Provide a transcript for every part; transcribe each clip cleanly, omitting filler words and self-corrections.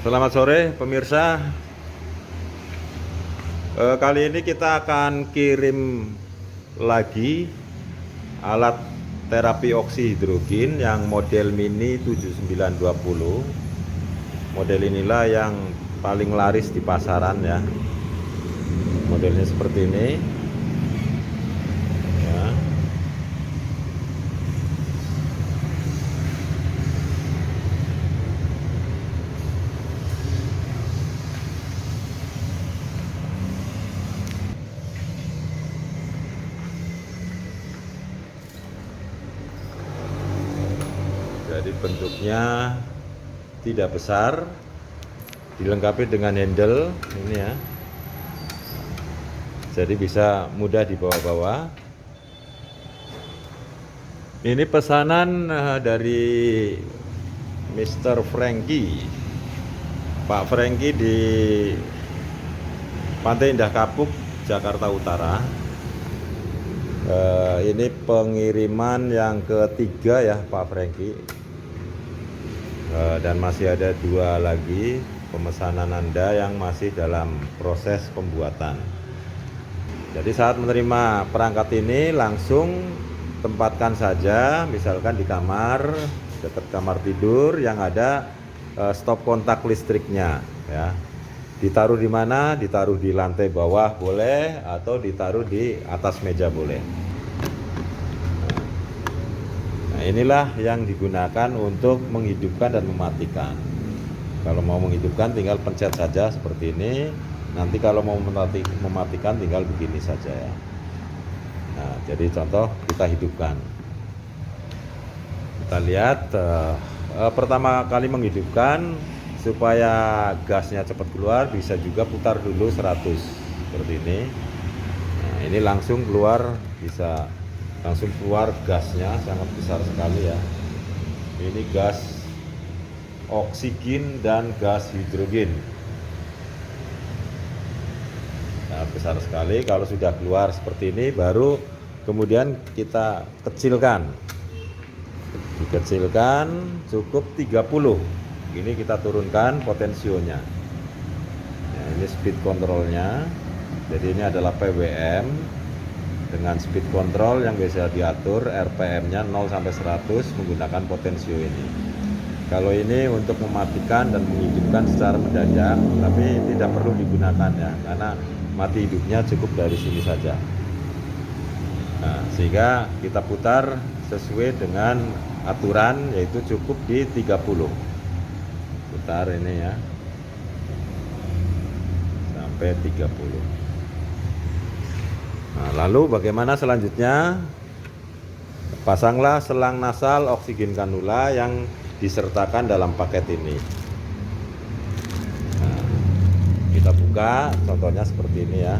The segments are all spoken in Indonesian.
Selamat sore pemirsa. Kali ini kita akan kirim lagi alat terapi oksihidrogen yang model mini 7920. Model inilah yang paling laris di pasaran ya. Modelnya seperti ini ya. Jadi bentuknya tidak besar, dilengkapi dengan handle ini ya. Jadi bisa mudah dibawa-bawa. Ini pesanan dari Mr. Frankie, Pak Frankie di Pantai Indah Kapuk, Jakarta Utara. Ini pengiriman yang ketiga ya Pak Frankie. Dan masih ada 2 lagi pemesanan Anda yang masih dalam proses pembuatan. Jadi saat menerima perangkat ini langsung tempatkan saja, misalkan di kamar, dekat kamar tidur yang ada stop kontak listriknya ya. Ditaruh di mana? Ditaruh di lantai bawah boleh, atau ditaruh di atas meja boleh. Nah, inilah yang digunakan untuk menghidupkan dan mematikan. Kalau mau menghidupkan tinggal pencet saja seperti ini. Nanti kalau mau mematikan tinggal begini saja ya. Nah, jadi contoh kita hidupkan. Kita lihat pertama kali menghidupkan, supaya gasnya cepat keluar bisa juga putar dulu 100 seperti ini. Nah, ini langsung keluar, bisa langsung keluar gasnya, sangat besar sekali ya. Ini gas oksigen dan gas hidrogen. Nah, besar sekali. Kalau sudah keluar seperti ini baru kemudian kita kecilkan. Dikecilkan cukup 30. Ini kita turunkan potensionya. Nah, ini speed controlnya. Jadi ini adalah PWM dengan speed control yang bisa diatur RPM-nya 0 sampai 100 menggunakan potensio ini. Kalau ini untuk mematikan dan menghidupkan secara mendadak, tapi tidak perlu digunakan ya, karena mati hidupnya cukup dari sini saja. Nah, sehingga kita putar sesuai dengan aturan, yaitu cukup di 30. Putar ini ya sampai 30. Nah, lalu bagaimana selanjutnya? Pasanglah selang nasal oksigen kanula yang disertakan dalam paket ini. Nah, kita buka, contohnya seperti ini ya.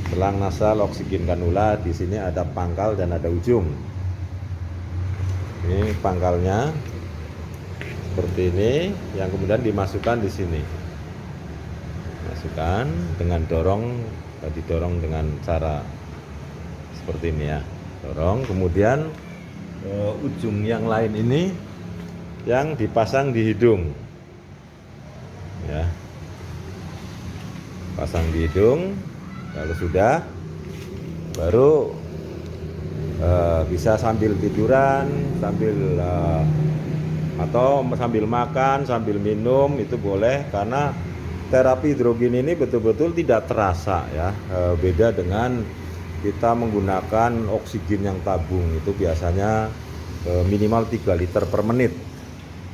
Selang nasal oksigen kanula, di sini ada pangkal dan ada ujung. Ini pangkalnya seperti ini, yang kemudian dimasukkan di sini. Masukkan dengan didorong dengan cara seperti ini ya. Dorong, kemudian ujung yang lain ini yang dipasang di hidung ya. Pasang di hidung. Kalau sudah, baru bisa sambil tiduran, atau sambil makan, sambil minum itu boleh, karena terapi hidrogen ini betul-betul tidak terasa ya. Beda dengan kita menggunakan oksigen yang tabung, itu biasanya minimal 3 liter per menit,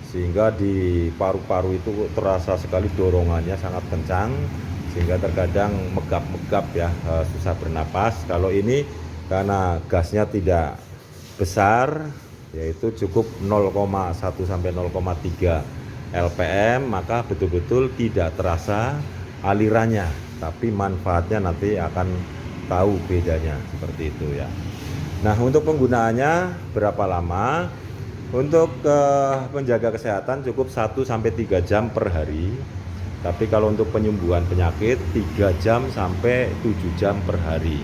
sehingga di paru-paru itu terasa sekali dorongannya sangat kencang, sehingga terkadang megap-megap ya, susah bernapas. Kalau ini karena gasnya tidak besar, yaitu cukup 0,1 sampai 0,3 LPM, maka betul-betul tidak terasa alirannya, tapi manfaatnya nanti akan tahu bedanya seperti itu ya. Nah, untuk penggunaannya berapa lama? Untuk menjaga kesehatan cukup 1 sampai 3 jam per hari. Tapi kalau untuk penyembuhan penyakit 3 jam sampai 7 jam per hari.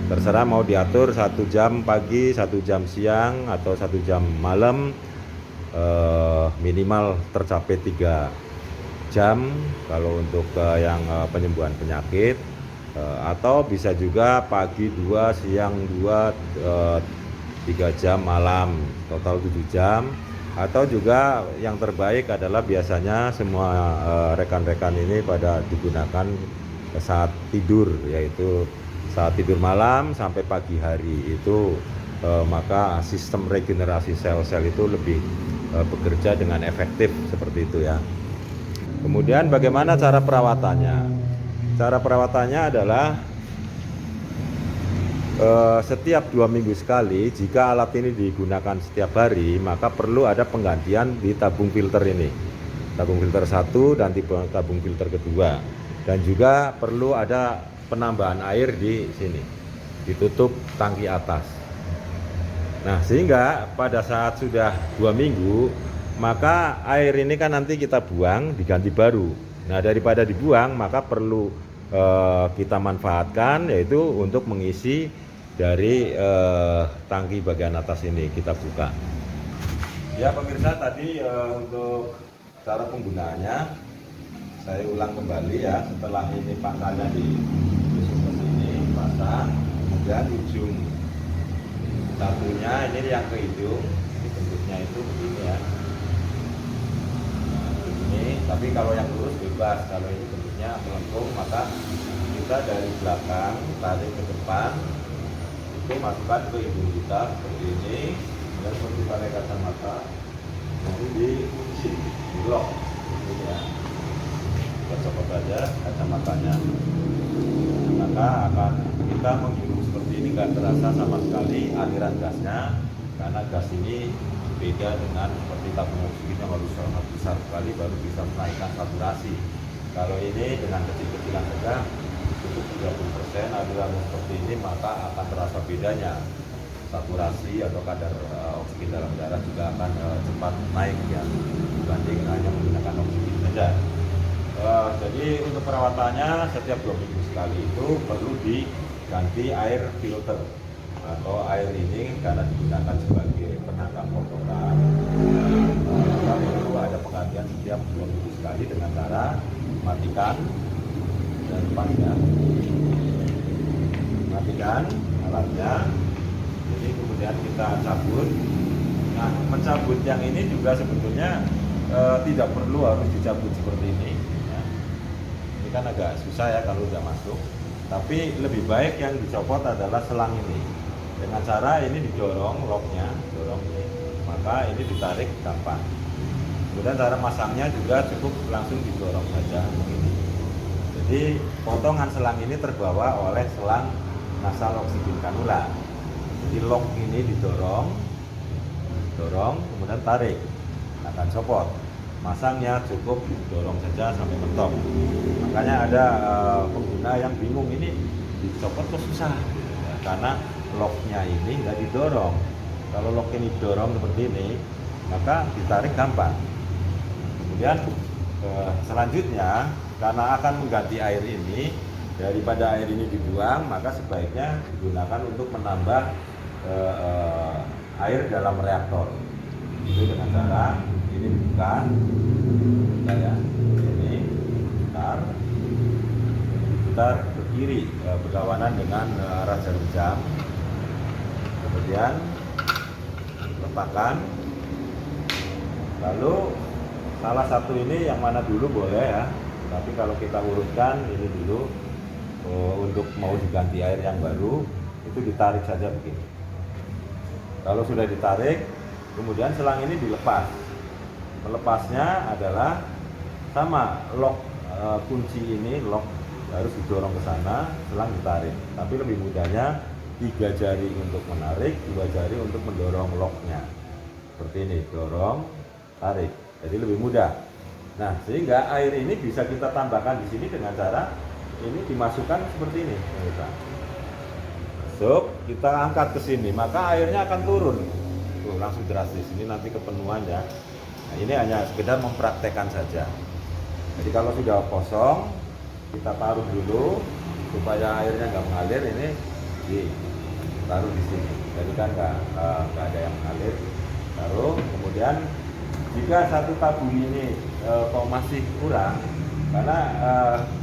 Terserah mau diatur 1 jam pagi, 1 jam siang, atau 1 jam malam. Minimal tercapai 3 jam kalau untuk yang penyembuhan penyakit, atau bisa juga pagi 2, siang 2, 3 jam, malam total 7 jam. Atau juga yang terbaik adalah biasanya semua rekan-rekan ini pada digunakan saat tidur, yaitu saat tidur malam sampai pagi hari itu, maka sistem regenerasi sel-sel itu lebih bekerja dengan efektif seperti itu ya. Kemudian bagaimana cara perawatannya? Cara perawatannya adalah setiap 2 minggu sekali, jika alat ini digunakan setiap hari, maka perlu ada penggantian di tabung filter ini. Tabung filter 1 dan tabung filter kedua. Dan juga perlu ada penambahan air di sini. Ditutup tangki atas. Nah, sehingga pada saat sudah 2 minggu, maka air ini kan nanti kita buang, diganti baru. Nah, daripada dibuang, maka perlu kita manfaatkan, yaitu untuk mengisi dari tangki bagian atas ini kita buka. Ya pemirsa, tadi untuk cara penggunaannya saya ulang kembali ya. Setelah ini pangkalnya ditusuk ke sini, pasang, kemudian ujung satunya ini yang ke hidung, bentuknya itu begini ya. Nah, begini, tapi kalau yang lurus bebas, kalau ini bentuknya melengkung, maka kita dari belakang tarik ke depan, itu masukkan ke hidung kita seperti ini, dan seperti pakai kacamata, nanti dikunci, di lock, ini ya. Kita copot saja kacamatanya, maka akan kita menghirup seperti ini, nggak terasa sama sekali aliran gasnya, karena gas ini beda dengan seperti tabung oksigen yang harus sangat besar sekali baru bisa menaikkan saturasi. Kalau ini dengan kecil-kecilan saja cukup 30% aliran seperti ini, maka akan terasa bedanya. Saturasi atau kadar oksigen dalam darah juga akan cepat naik ya, dibanding hanya menggunakan oksigen saja. Jadi untuk perawatannya setiap 2 minggu sekali itu perlu diganti air filter atau air ini, karena digunakan sebagai penangkap kotoran. Perlu ada penggantian setiap 2 minggu sekali dengan cara matikan dan pasnya, matikan alatnya. Jadi kemudian kita cabut. Nah, mencabut yang ini juga sebetulnya tidak perlu harus dicabut seperti ini ya. Ini kan agak susah ya kalau udah masuk, tapi lebih baik yang dicopot adalah selang ini. Dengan cara ini didorong locknya, dorong ini, maka ini ditarik gampang. Kemudian cara masangnya juga cukup langsung didorong saja begini. Jadi potongan selang ini terbawa oleh selang nasal oksigen kanula. Jadi lock ini didorong, kemudian tarik, akan copot. Masangnya cukup didorong saja sampai mentok. Makanya ada pengguna yang bingung, ini dicopot kok susah ya, karena locknya ini nggak didorong. Kalau lock ini didorong seperti ini, maka ditarik gampang. Kemudian selanjutnya, karena akan mengganti air ini, daripada air ini dibuang, maka sebaiknya digunakan untuk menambah air dalam reaktor. Itu dengan cara ini dibuka ya, ini putar ke kiri berlawanan dengan arah jarum jam. Kemudian letakkan, lalu salah satu ini yang mana dulu boleh ya, tapi kalau kita urutkan ini dulu. Untuk mau diganti air yang baru itu ditarik saja begini. Kalau sudah ditarik, kemudian selang ini dilepas. Melepasnya adalah sama lock, kunci ini lock harus didorong ke sana, selang ditarik. Tapi lebih mudahnya 3 jari untuk menarik, 2 jari untuk mendorong locknya. Seperti ini, dorong, tarik. Jadi lebih mudah. Nah, sehingga air ini bisa kita tambahkan di sini dengan cara ini dimasukkan seperti ini. Masuk, kita angkat ke sini, maka airnya akan turun. Tuh, langsung drastis. Ini nanti kepenuhan ya. Nah, ini hanya sekedar mempraktekkan saja. Jadi kalau sudah kosong, kita taruh dulu supaya airnya nggak mengalir. Ini ditaruh di sini. Jadi kan nggak ada yang mengalir. Taruh, kemudian Jika satu tabung ini kok masih kurang, karena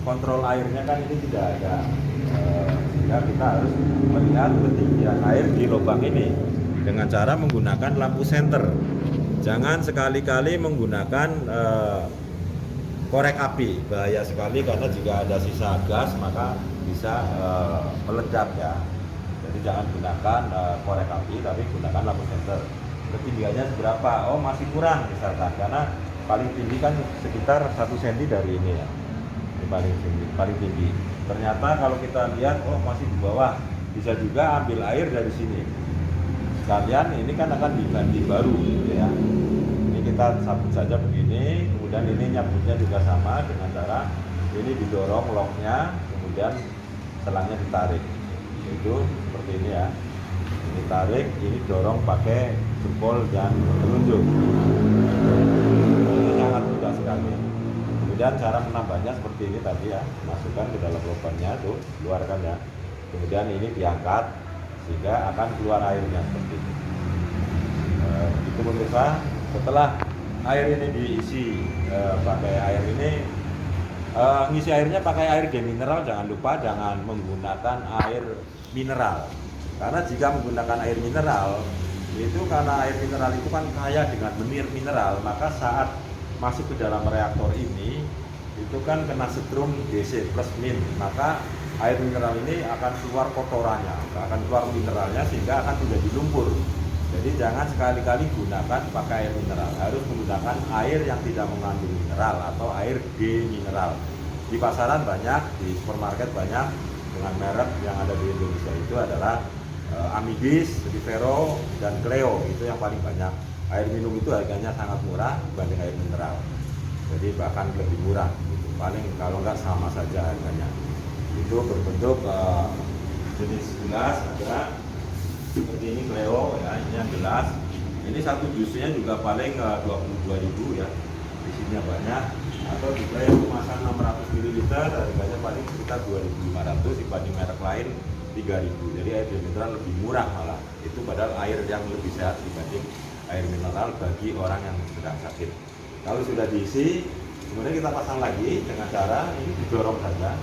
kontrol airnya kan ini tidak ada, sehingga kita harus melihat ketinggian air di lubang ini dengan cara menggunakan lampu senter. Jangan sekali-kali menggunakan korek api, bahaya sekali karena jika ada sisa gas maka bisa meledak ya. Jadi jangan gunakan korek api, tapi gunakan lampu senter. Ketinggiannya seberapa? Oh, masih kurang misalkan, karena paling tinggi kan sekitar 1 cm dari ini ya. Ini paling tinggi. Ternyata kalau kita lihat, oh masih di bawah, bisa juga ambil air dari sini. Sekalian ini kan akan diganti baru gitu ya. Ini kita sabut saja begini, kemudian ini nyabutnya juga sama dengan cara ini didorong locknya, kemudian selangnya ditarik. Itu seperti ini ya. Ini tarik, ini dorong pakai jempol dan telunjuk. Ini sangat mudah sekali. Kemudian cara menambahnya seperti ini tadi ya, masukkan ke dalam lubangnya tuh, keluarkan ya. Kemudian ini diangkat sehingga akan keluar airnya seperti ini. Itu pemirsa, setelah air ini diisi pakai air ini, ngisi airnya pakai air demineral, jangan lupa jangan menggunakan air mineral. Karena jika menggunakan air mineral, itu karena air mineral itu kan kaya dengan mineral, maka saat masuk ke dalam reaktor ini, itu kan kena setrum DC plus min, maka air mineral ini akan keluar kotorannya, akan keluar mineralnya sehingga akan menjadi lumpur. Jadi jangan sekali-kali gunakan pakai air mineral, harus menggunakan air yang tidak mengandung mineral atau air demineral. Di pasaran banyak, di supermarket banyak dengan merek yang ada di Indonesia itu adalah Amibis, Rivero, dan Cleo, itu yang paling banyak. Air minum itu harganya sangat murah dibanding air mineral, jadi bahkan lebih murah gitu. Paling kalau nggak sama saja harganya. Itu berbentuk jenis gelas, ada seperti ini Cleo ya, ini yang gelas. Ini satu jusnya juga paling 22.000 ya, isinya banyak. Atau juga yang kemasan 600 ml harganya paling sekitar 2.500, dibanding merek lain 3.000. Jadi air mineral lebih murah malah. Itu padahal air yang lebih sehat dibanding air mineral bagi orang yang sedang sakit. Kalau sudah diisi, kemudian kita pasang lagi dengan cara ini didorong saja.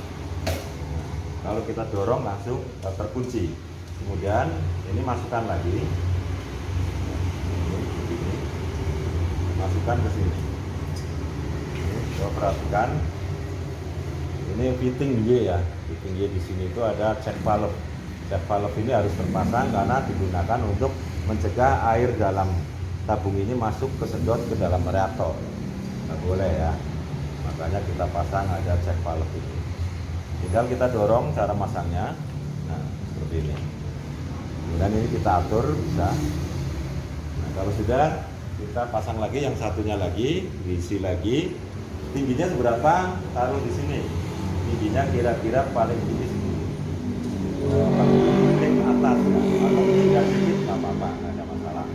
Kalau kita dorong langsung terkunci. Kemudian ini masukkan lagi. Ini masukkan ke sini. Coba perhatikan. Ini fitting Y ya. Fitting Y di sini itu ada check valve. Check valve ini harus terpasang karena digunakan untuk mencegah air dalam tabung ini masuk kesedot ke dalam reaktor. Nggak boleh ya. Makanya kita pasang ada check valve ini. Tinggal kita dorong cara masangnya. Nah, seperti ini. Kemudian ini kita atur bisa. Nah, kalau sudah kita pasang lagi yang satunya lagi, diisi lagi. Tingginya seberapa? Taruh di sini. Tingginya kira-kira paling tinggi paling atas ya. Kalau tidak sedikit nggak apa-apa, nggak ada masalah.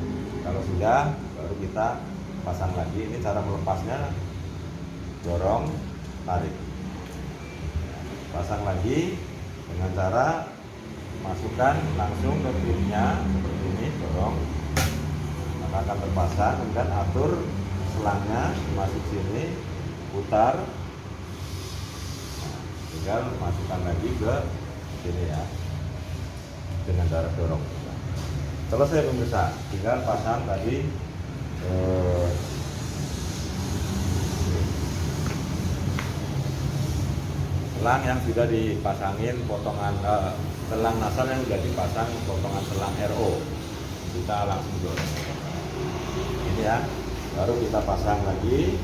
Kalau sudah baru kita pasang lagi. Ini cara melepasnya, dorong, tarik, pasang lagi dengan cara masukkan langsung ke klipnya seperti ini, dorong, maka akan terpasang. Kemudian atur selangnya masuk sini, putar, tinggal masukkan lagi ke sini ya dengan cara dorong. Selesai pemirsa, tinggal pasang tadi selang yang sudah dipasangin potongan selang nasal yang sudah dipasang potongan selang RO, kita langsung dorong ini ya, baru kita pasang lagi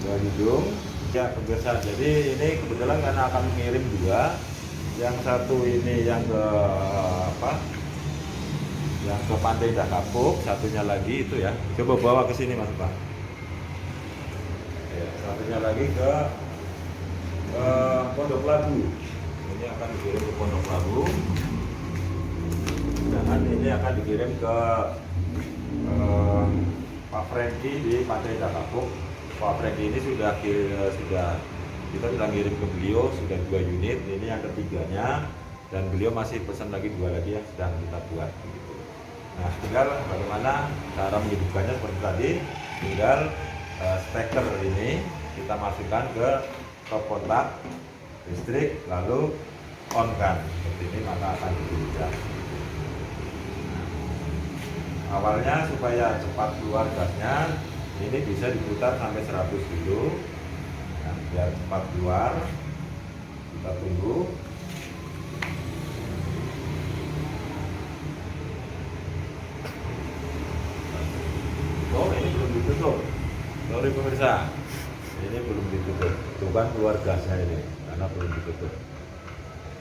ke hidung ya pemirsa. Jadi ini kebetulan karena akan mengirim dua, yang satu ini yang ke yang ke Pantai Indah Kapuk, satunya lagi itu ya, coba bawa ke sini Mas Pak ya, satunya lagi ke Pondok Labu. Ini akan dikirim ke Pondok Labu, dan ini akan dikirim ke Pak Franky di Pantai Indah Kapuk. Pak Franky ini sudah kita sudah ngirim ke beliau sudah 2 unit, ini yang ketiganya, dan beliau masih pesan lagi 2 lagi yang sedang kita buat gitu. Nah, tinggal bagaimana cara menghidupkannya seperti tadi. tinggal steker ini kita masukkan ke top kontak listrik, lalu on kan seperti ini, maka akan berubah. Awalnya supaya cepat keluar gasnya, ini bisa diputar sampai 100 dulu. Nah, biar cepat keluar, kita tunggu. Oh, ini belum ditutup. Sorry pemirsa, ini belum ditutup. Tuh kan keluar gasnya ini, karena belum ditutup.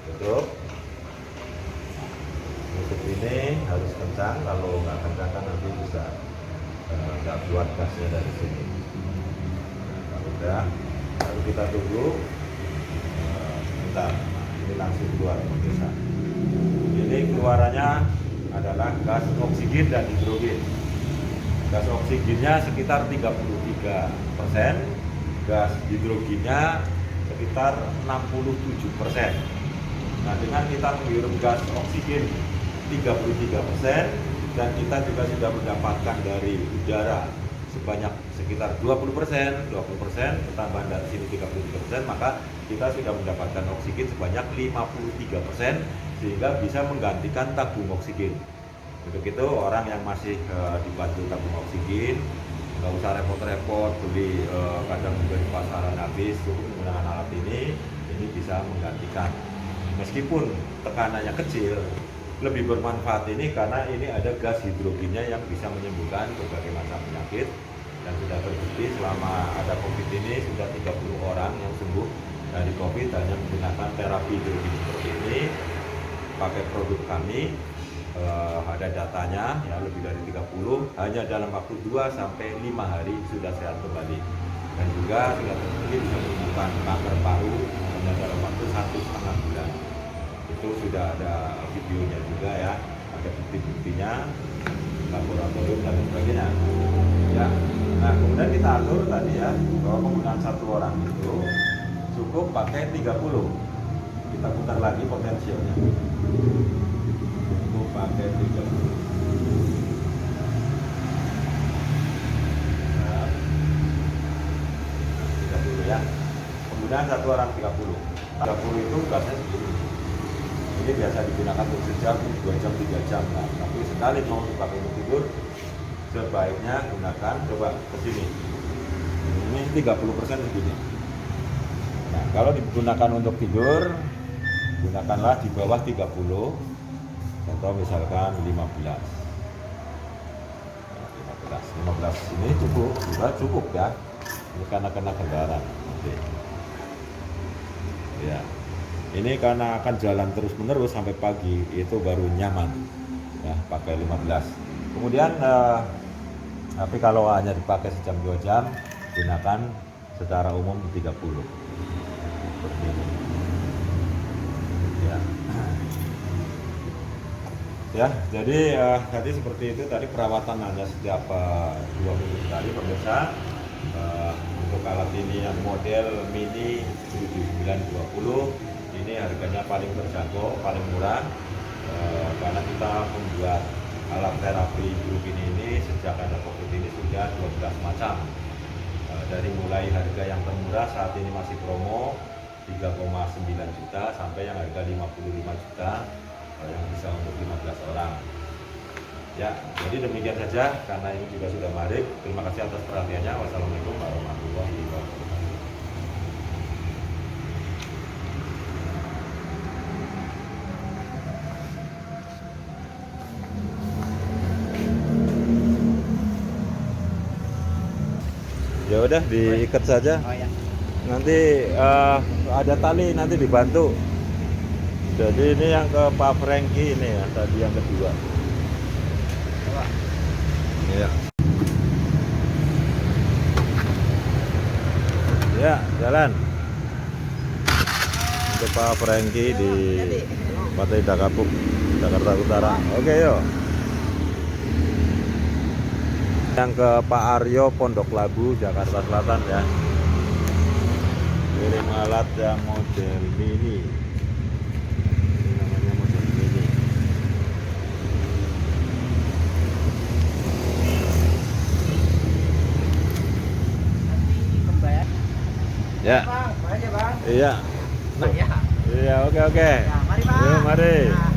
Tutup. Tutup ini harus kencang, kalau nggak kencang kan nanti bisa nggak keluar gasnya dari sini. Nah, kalau udah, lalu kita tunggu sebentar. Ini langsung keluar pemirsa. Ini keluarannya adalah gas oksigen dan hidrogen. Gas oksigennya sekitar 33%, gas hidrogennya sekitar 67%. Nah, dengan kita menghirup gas oksigen 33% dan kita juga sudah mendapatkan dari udara sebanyak sekitar 20%, tambahan dari sini 33%, maka kita sudah mendapatkan oksigen sebanyak 53% sehingga bisa menggantikan tabung oksigen. Untuk itu orang yang masih dibantu tabung oksigen nggak usah repot-repot beli, kadang juga di pasaran habis, cukup menggunakan alat ini bisa menggantikan. Meskipun tekanannya kecil, lebih bermanfaat ini karena ini ada gas hidrogennya yang bisa menyembuhkan berbagai macam penyakit, dan sudah terbukti selama ada COVID ini sudah 30 orang yang sembuh dari COVID hanya menggunakan terapi hidrogen seperti ini, pakai produk kami. Ada datanya ya, lebih dari 30 hanya dalam waktu 2 sampai 5 hari sudah sehat kembali, dan juga sudah terbukti bisa menyembuhkan kanker paru hanya dalam waktu 1,5 bulan. Itu sudah ada videonya juga ya, ada bukti-buktinya, laboratorium dan sebagainya ya. Nah, kemudian kita atur tadi ya bahwa penggunaan satu orang itu cukup pakai 30. Kita putar lagi potensialnya, cukup pakai 30. Nah, 30 ya. Kemudian satu orang 30 itu gasnya segini. Ini biasa digunakan untuk sejam, 2 jam, 3 jam lah. Tapi sekali mau dipakai untuk tidur, sebaiknya gunakan, coba ke sini. Ini 30% begini. Nah, kalau digunakan untuk tidur, gunakanlah di bawah 30, atau misalkan 15. Nah, 15 ini cukup, juga cukup ya. Ini karena kena kendaraan. Oke. Ya. Ini karena akan jalan terus-menerus sampai pagi, itu baru nyaman ya, pakai 15. Kemudian tapi kalau hanya dipakai sejam 2 jam, gunakan secara umum 30 seperti ini ya. Ya, jadi tadi seperti itu, tadi perawatan hanya setiap 2 minggu sekali pemirsa. Untuk alat ini yang model mini 7920 ini harganya paling terjangkau, paling murah, karena kita membuat alat terapi hidrogen ini sejak ada COVID ini sudah 12 macam. Dari mulai harga yang termurah saat ini masih promo 3,9 juta sampai yang harga 55 juta yang bisa untuk 15 orang. Ya, jadi demikian saja karena ini juga sudah maghrib. Terima kasih atas perhatiannya. Wassalamualaikum warahmatullahi wabarakatuh. Ya udah diikat saja. Oh ya. Nanti ada tali nanti dibantu. Jadi ini yang ke Pak Franky ini ya, tadi yang kedua. Iya. Ya, jalan. Untuk Pak Franky di Pantai Dakapuk, Jakarta Utara. Oke, yuk. Yang ke Pak Aryo Pondok Labu, Jakarta Selatan ya. Kirim alat yang model mini. Ini namanya model mini. Ya. Bang, makasih Bang. Iya. Bang ya. Iya, oke. Ya, mari Bang. Yuk, mari. Nah.